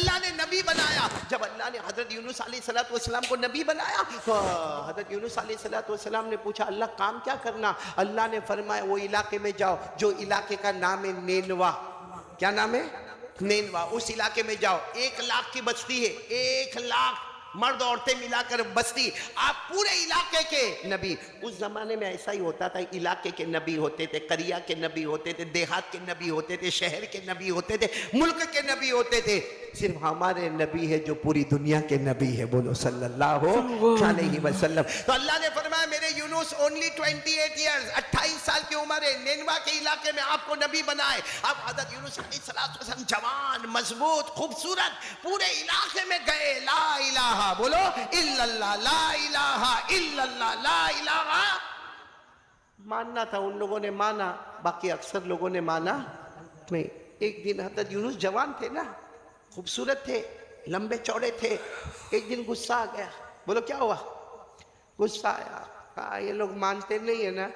अल्लाह ने नबी बनाया। जब अल्लाह ने हजरत यूनुस अलैहिस्सलाम को नबी बनाया तो हजरत यूनुस अलैहिस्सलाम ने पूछा अल्लाह काम क्या करना? अल्लाह ने फरमाया वो इलाके में जाओ जो इलाके का नाम है नेनवा। क्या नाम है? नेनवा। उस इलाके में जाओ, 1 लाख की बस्ती है, 1 लाख मर्द औरतें मिलाकर बस्ती। आप पूरे इलाके के नबी। उस जमाने में ऐसा ही होता था, इलाके के नबी होते थे, करिया के नबी होते थे, देहात के नबी होते थे, शहर के नबी होते थे, मुल्क के नबी होते थे। सिर्फ हमारे नबी है जो पूरी दुनिया के नबी है। बोलो सल्लल्लाहु अलैहि वसल्लम। तो अल्लाह ने फरमाया मेरे यूनुस ओनली 28 ईयर्स, 28 साल की उम्र है, नेनवा के इलाके में आपको नबी बनाए। अब हजरत यूनुस अलैहिस्सलाम जवान, मजबूत, खूबसूरत, पूरे इलाके में गए। ला इलाहा बोलो इल्लल्लाह, ला इलाहा इल्लल्लाह, ला इलाहा। मानना था, उन लोगों ने माना, बाकी अक्सर लोगों ने माना नहीं। एक दिन हजरत यूनुस जवान थे ना, खूबसूरत थे, लंबे चौड़े थे। एक दिन गुस्सा आ गया। बोलो क्या हुआ? गुस्सा आया, कहा ये लोग मानते नहीं है ना,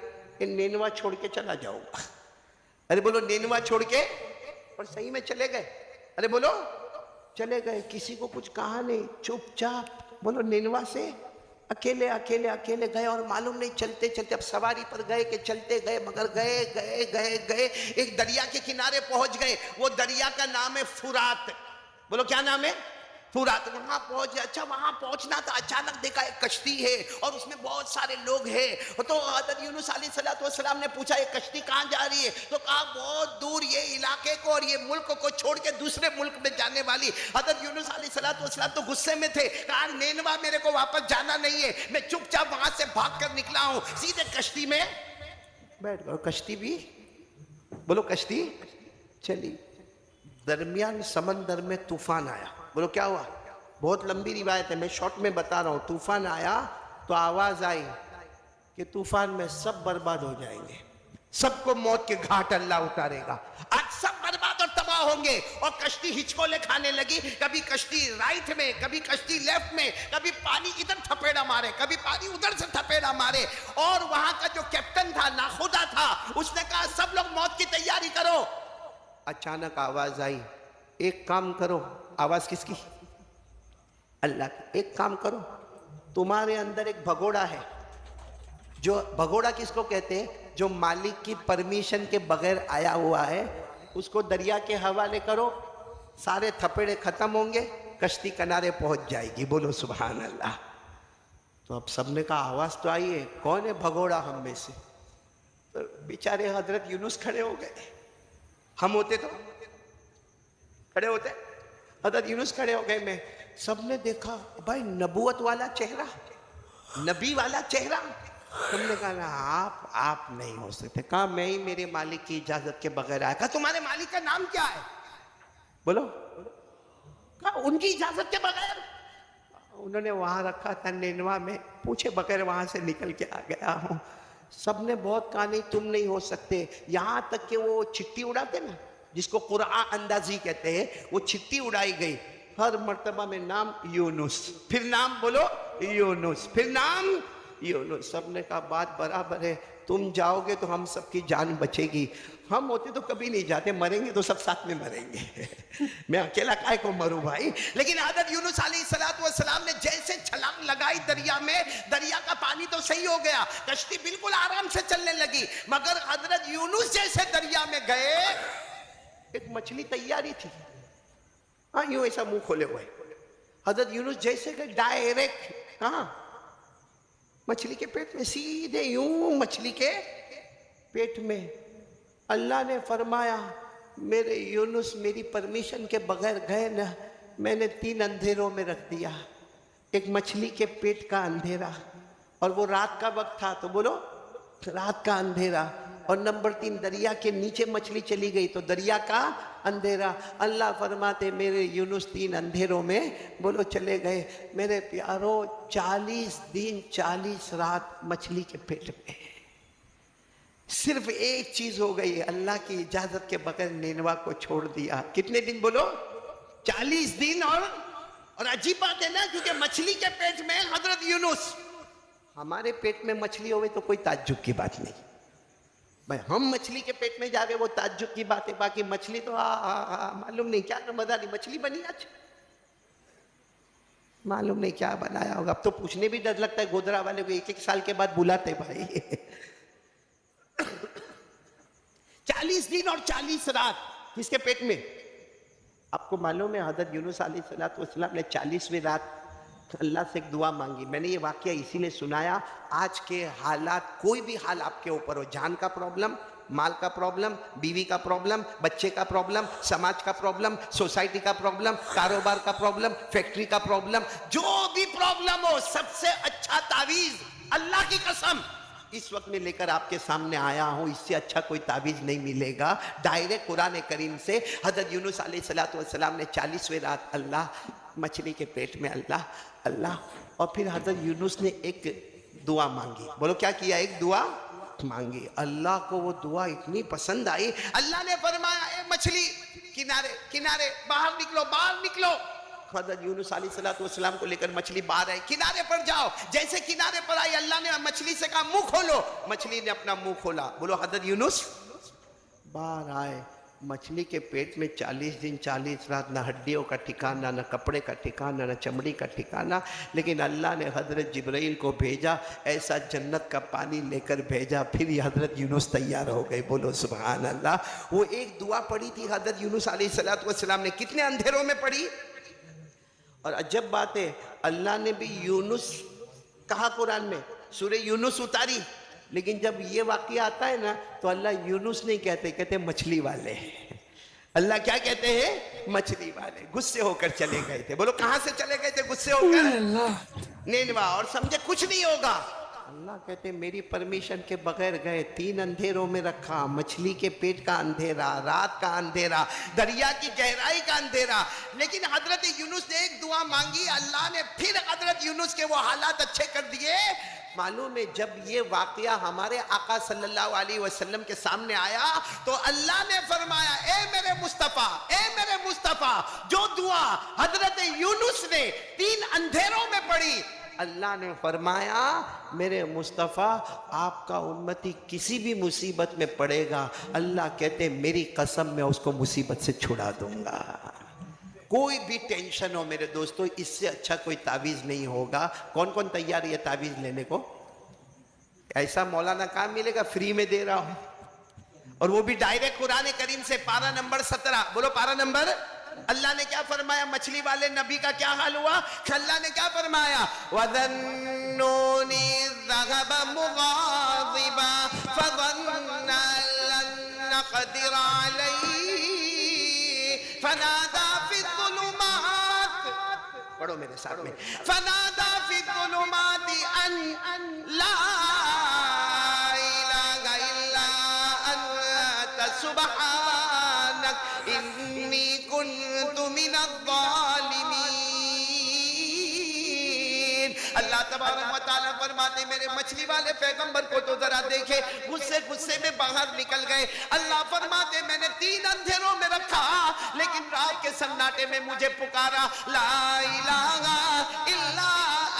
ये नेनवा छोड़ के चला जाऊंगा। अरे बोलो नेनवा छोड़ के, और सही में चले गए। अरे बोलो चले गए, किसी को कुछ कहा नहीं, चुपचाप। बोलो नेनवा से अकेले अकेले अकेले गए और मालूम नहीं चलते चलते, अब सवारी पर गए कि चलते गए, मगर गए गए गए गए एक दरिया के किनारे पहुंच गए। वो दरिया का नाम है फुरात। बोलो क्या नाम है? फुरात। वहां पहुंच गए। अच्छा वहां पहुंचना था, अचानक देखा एक कश्ती है और उसमें बहुत सारे लोग हैं। तो हज़रत यूनुस अलैहिस्सलाम ने पूछा ये कश्ती कहाँ जा रही है? तो कहा बहुत दूर, ये इलाके को और ये मुल्क को छोड़ के दूसरे मुल्क में जाने वाली। हज़रत यूनुस अलैहिस्सलाम तो गुस्से में थे, कहा नेनवा मेरे को वापस जाना नहीं है, मैं चुपचाप वहां से भाग कर निकला हूं। सीधे कश्ती में बैठ गए। कश्ती भी बोलो कश्ती चली। दरमियान समंदर में तूफान आया। बोलो क्या हुआ? बहुत लंबी रिवायत है, मैं शॉर्ट में बता रहा हूं। तूफान आया तो आवाज आई कि तूफान में सब बर्बाद हो जाएंगे, सबको मौत के घाट अल्लाह उतारेगा, आज सब बर्बाद और तबाह होंगे। और कश्ती हिचकोले खाने लगी, कभी कश्ती राइट में, कभी कश्ती लेफ्ट में, कभी पानी इधर थपेड़ा मारे, कभी पानी उधर से थपेड़ा मारे। और वहां का जो कैप्टन था, नाखुदा था, उसने कहा सब लोग मौत की तैयारी करो। अचानक आवाज आई, एक काम करो। आवाज किसकी? अल्लाह की। एक काम करो, तुम्हारे अंदर एक भगोड़ा है। जो भगोड़ा किसको कहते हैं? जो मालिक की परमिशन के बगैर आया हुआ है, उसको दरिया के हवाले करो, सारे थपेड़े खत्म होंगे, कश्ती किनारे पहुंच जाएगी। बोलो सुभान अल्लाह। तो अब सबने कहा आवाज तो आई है, कौन है भगोड़ा हम में से? तो बेचारे हजरत यूनुस खड़े हो गए। हम होते तो खड़े होते, हजरत यूनुस खड़े हो गए। मैं सबने देखा भाई नबूवत वाला चेहरा, नबी वाला चेहरा। तुमने कहा ना आप नहीं हो सकते। कहा मैं ही मेरे मालिक की इजाजत के बगैर आया। कहा तुम्हारे मालिक का नाम क्या है? बोलो। कहा उनकी इजाजत के बगैर। उन्होंने वहां रखा था नेनवा में, पूछे बगैर वहां से निकल के आ गया हूं। सबने बहुत कहा नहीं तुम नहीं हो सकते। यहां तक कि वो चिट्ठी उड़ाते ना, जिसको कुरान अंदाजी कहते हैं, वो चिट्ठी उड़ाई गई। हर मर्तबा में नाम यूनुस, फिर नाम बोलो यूनुस, फिर नाम यूनुस। सबने कहा बात बराबर है, तुम जाओगे तो हम सबकी जान बचेगी। हम होते तो कभी नहीं जाते, मरेंगे तो सब साथ में मरेंगे। मैं अकेला काहे को मरूं भाई। लेकिन हज़रत यूनुस अलैहिस्सलाम ने जैसे छलांग लगाई दरिया में, दरिया का पानी तो सही हो गया, कश्ती बिल्कुल आराम से चलने लगी। मगर हज़रत यूनुस जैसे दरिया में गए, एक मछली तैयारी थी, हाँ यूं ऐसा मुंह खोले हुए। हज़रत यूनुस जैसे गए डायरेक्ट कहाँ? मछली के पेट में, सीधे यूं मछली के पेट में। अल्लाह ने फरमाया मेरे यूनुस मेरी परमिशन के बगैर गए ना, मैंने 3 अंधेरों में रख दिया। एक मछली के पेट का अंधेरा, और वो रात का वक्त था, तो बोलो रात का अंधेरा। और नंबर 3 दरिया के नीचे मछली चली गई तो दरिया का अंधेरा। अल्लाह फरमाते मेरे यूनुस 3 अंधेरों में बोलो चले गए। मेरे प्यारो 40 दिन 40 रात मछली के पेट में। सिर्फ एक चीज हो गई, अल्लाह की इजाजत के बगैर नेनवा को छोड़ दिया। कितने दिन बोलो? 40 दिन। और अजीब बात है ना, क्योंकि मछली के पेट में हजरत यूनुस, हमारे पेट में मछली होवे तो कोई ताज्जुब की बात नहीं भाई, हम मछली के पेट में जा रहे वो ताज्जुब की बात है। बाकी मछली तो मालूम नहीं क्या मजा नहीं, मछली बनी आज मालूम नहीं क्या बनाया होगा। अब तो पूछने भी डर लगता है, गोदरा वाले को 1-1 साल के बाद बुलाते भाई। 40 दिन और 40 रात किसके पेट में? आपको मालूम है हज़रत यूनुस अलैहिस्सलाम ने 40वीं रात अल्लाह से एक दुआ मांगी। मैंने ये वाकया इसीलिए सुनाया, आज के हालात, कोई भी हाल आपके ऊपर हो, जान का प्रॉब्लम, माल का प्रॉब्लम, बीवी का प्रॉब्लम, बच्चे का प्रॉब्लम, समाज का प्रॉब्लम, सोसाइटी का प्रॉब्लम, कारोबार का प्रॉब्लम, फैक्ट्री का प्रॉब्लम, जो भी प्रॉब्लम हो, सबसे अच्छा तावीज अल्लाह की कसम इस वक्त में लेकर आपके सामने आया हूं। इससे अच्छा कोई तावीज नहीं मिलेगा। डायरेक्ट कुरान करीम से हज़रत यूनुस अलैहिस्सलाम ने 40वीं रात अल्लाह, मछली के पेट में अल्लाह अल्लाह, और फिर हज़रत यूनुस ने एक दुआ मांगी। बोलो क्या किया? एक दुआ मांगी। अल्लाह को वो दुआ इतनी पसंद आई, अल्लाह ने फरमाया ए मछली किनारे किनारे, बाहर निकलो बाहर निकलो। हज़रत यूनुस अलैहिस्सलाम को लेकर मछली बाहर आई, किनारे पर जाओ। जैसे किनारे पर आई, अल्लाह ने मछली से कहा मुंह खोलो। मछली ने अपना मुंह खोला। बोलो हज़रत यूनुस बाहर आए। मछली के पेट में 40 दिन 40 रात, ना हड्डियों का ठिकाना, ना कपड़े का ठिकाना, ना चमड़ी का ठिकाना। लेकिन अल्लाह ने हज़रत जिब्राइल को भेजा, ऐसा जन्नत का पानी लेकर भेजा। फिर हज़रत यूनुस तैयार हो गए। बोलो सुभान अल्लाह। वो एक दुआ पड़ी थी हज़रत यूनुस अलैहिस्सलाम ने, कितने अंधेरों में पड़ी। और अजब बात है, अल्लाह ने भी यूनुस कहा कुरान में, सूरह यूनुस उतारी, लेकिन जब ये वाक़या आता है ना तो अल्लाह यूनुस नहीं कहते, कहते मछली वाले। अल्लाह क्या कहते हैं? मछली वाले। गुस्से होकर चले गए थे। बोलो कहां से चले गए थे? गुस्से होकर नेनवा, और समझे कुछ नहीं होगा। अल्लाह कहते मेरी परमिशन के बगैर गए, 3 अंधेरों में रखा, मछली के पेट का अंधेरा, रात का अंधेरा, दरिया की गहराई का अंधेरा। लेकिन हजरत यूनुस ने एक दुआ मांगी, अल्लाह ने फिर हजरत यूनुस के वो हालात अच्छे कर दिए। मालूम है जब ये वाकया हमारे आका सल्लल्लाहु अलैहि वसल्लम के सामने आया तो अल्लाह ने फरमाया ए मेरे मुस्तफ़ा, ए मेरे मुस्तफ़ा, जो दुआ हजरत यूनुस ने 3 अंधेरों में पड़ी, अल्लाह ने फरमाया मेरे मुस्तफ़ा आपका उम्मती किसी भी मुसीबत में पड़ेगा, अल्लाह कहते मेरी कसम मैं उसको मुसीबत से छुड़ा दूंगा। कोई भी टेंशन हो मेरे दोस्तों, इससे अच्छा कोई तावीज़ नहीं होगा। कौन कौन तैयार है ये तावीज़ लेने को? ऐसा मौलाना काम मिलेगा, फ्री में दे रहा हूं, और वो भी डायरेक्ट कुरान करीम से, पारा नंबर 17। बोलो पारा नंबर। अल्लाह ने क्या फरमाया? मछली वाले नबी का क्या हाल हुआ? अल्लाह ने क्या फरमाया? वज़न्नूनी ज़हबा मुग़ाज़िबा फ़ज़न्ना लन नक़दिर अलैहि फ़नादा फ़िज़्ज़ुलुमात। पढ़ो मेरे साथ में। फ़नादा फ़िज़्ज़ुलुमात अन ला इलाहा इल्ला अंत सुब्हानक इन्नी कुन्तु मिनज़्ज़ालिमीन। अल्लाह तबारक व तआला फरमाते मेरे मछली वाले पैगंबर को तो जरा देखे, गुस्से गुस्से में बाहर निकल गए। अल्लाह फरमाते मैंने 3 अंधेरों में रखा, लेकिन रात के सन्नाटे में मुझे पुकारा, ला इलाहा इल्ला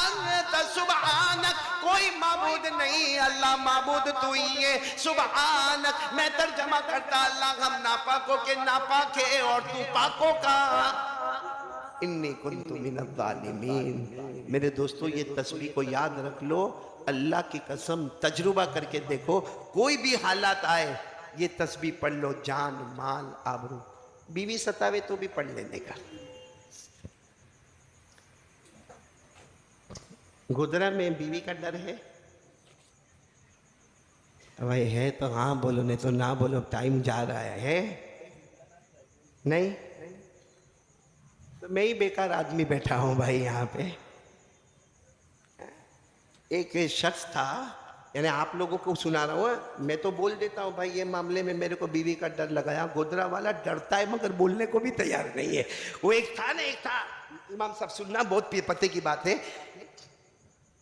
अंत सुब्हानक, कोई माबूद नहीं, अल्लाह माबूद तू ही है, सुब्हानक। मैं तर्जमा करता अल्लाह हम नापाकों के नापाक है और तू पाकों का। इन्नी कुन्तु मिनज़्ज़ालिमीन। मेरे दोस्तों ये तस्बीह को याद रख लो, अल्लाह की कसम तजुर्बा करके देखो, कोई भी हालात आए ये तस्बीह पढ़ लो, जान माल आबरू। बीवी सतावे तो भी पढ़ लेने का। गोदरा में बीवी का डर है भाई? है तो हाँ बोलो, नहीं तो ना बोलो, टाइम जा रहा है नहीं तो मैं ही बेकार आदमी बैठा हूं भाई यहाँ पे। एक शख्स था, यानी आप लोगों को सुना रहा हूँ, मैं तो बोल देता हूँ भाई ये मामले में मेरे को बीवी का डर लगाया। गोदरा वाला डरता है मगर बोलने को भी तैयार नहीं है। वो एक था, इमाम साहब सुनना, बहुत पते की बात है,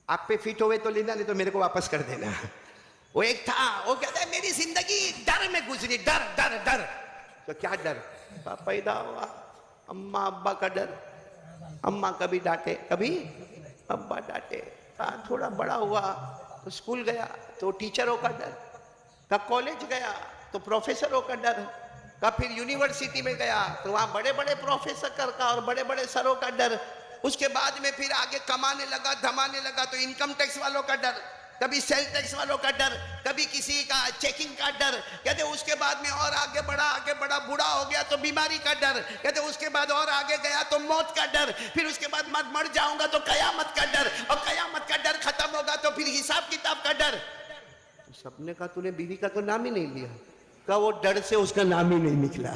आप पे फिट हुए तो लेना, नहीं तो मेरे को वापस कर देना। वो एक था, वो कहता है मेरी जिंदगी डर में गुजरी, डर डर डर। तो क्या डर? पैदा हुआ, अम्मा अब्बा का डर, अम्मा कभी डांटे कभी अब्बा डांटे। थोड़ा बड़ा हुआ तो स्कूल गया तो टीचरों का डर, का कॉलेज गया तो प्रोफेसरों का डर, का फिर यूनिवर्सिटी में गया तो वहाँ बड़े बड़े प्रोफेसर का और बड़े बड़े सरों का डर। उसके बाद में फिर आगे कमाने लगा, धमाने लगा तो इनकम टैक्स वालों का डर, कभी सेल टैक्स वालों का डर, कभी किसी का चेकिंग का डर। कहते उसके बाद में और आगे बढ़ा, बूढ़ा हो गया तो बीमारी का डर। कहते उसके बाद और आगे गया तो मौत का डर। फिर उसके बाद मर जाऊंगा तो कयामत का डर, और कयामत का डर खत्म होगा तो फिर हिसाब किताब का डर। तो सबने कहा तूने बीवी का तो नाम ही नहीं लिया। कहा वो डर से उसका नाम ही नहीं निकला।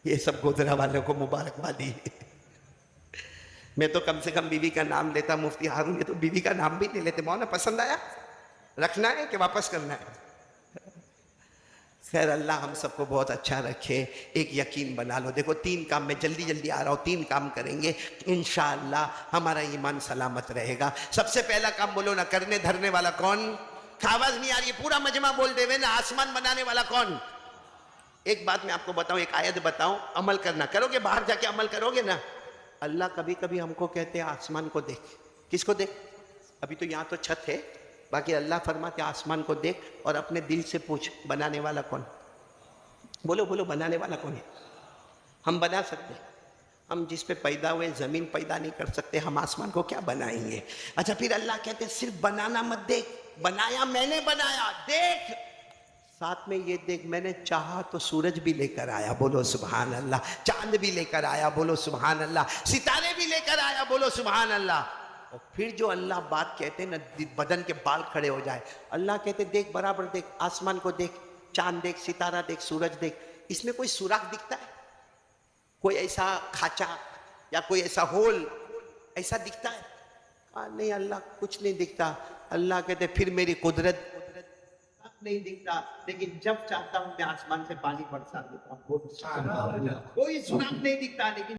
ये सब गोधरा वालों को मुबारकबादी। मैं तो कम से कम बीवी का नाम लेता। मुफ्ती हारून ये तो बीवी का नाम भी नहीं लेते। मौलाना पसंद आया, रखना है कि वापस करना है? खैर अल्लाह हम सबको बहुत अच्छा रखे। एक यकीन बना लो, देखो 3 काम, मैं जल्दी जल्दी आ रहा हूँ, 3 काम करेंगे इंशाअल्लाह हमारा ईमान सलामत रहेगा। सबसे पहला काम बोलो ना, करने धरने वाला कौन? आवाज नहीं आ रही है, पूरा मजमा बोल देवे ना। आसमान बनाने वाला कौन? एक बात मैं आपको बताऊं, एक आयत बताऊं, अमल करना। करोगे? बाहर जाके अमल करोगे ना? अल्लाह कभी कभी हमको कहते हैं आसमान को देख। किसको देख? अभी तो यहाँ तो छत है, बाकी अल्लाह फरमाते आसमान को देख और अपने दिल से पूछ बनाने वाला कौन? बोलो बोलो, बनाने वाला कौन है? हम बना सकते हैं? हम जिस पे पैदा हुए जमीन पैदा नहीं कर सकते, हम आसमान को क्या बनाएंगे? अच्छा, फिर अल्लाह कहते हैं सिर्फ बनाना मत देख, बनाया मैंने बनाया, देख साथ में ये देख, मैंने चाहा तो सूरज भी लेकर आया, बोलो सुभान अल्लाह। चांद भी लेकर आया, बोलो सुभान अल्लाह। सितारे भी लेकर आया, बोलो सुभान अल्लाह। और फिर जो अल्लाह बात कहते हैं ना, बदन के बाल खड़े हो जाए। अल्लाह कहते देख, बराबर देख, आसमान को देख, चांद देख, सितारा देख, सूरज देख। इसमें कोई सुराख दिखता है? कोई ऐसा खाचा या कोई ऐसा होल ऐसा दिखता है? नहीं अल्लाह, कुछ नहीं दिखता। अल्लाह कहते फिर मेरी कुदरत नहीं दिखता, लेकिन जब चाहता हूं मैं आसमान से पानी बरसा देता हूं। कोई सुराख नहीं दिखता, लेकिन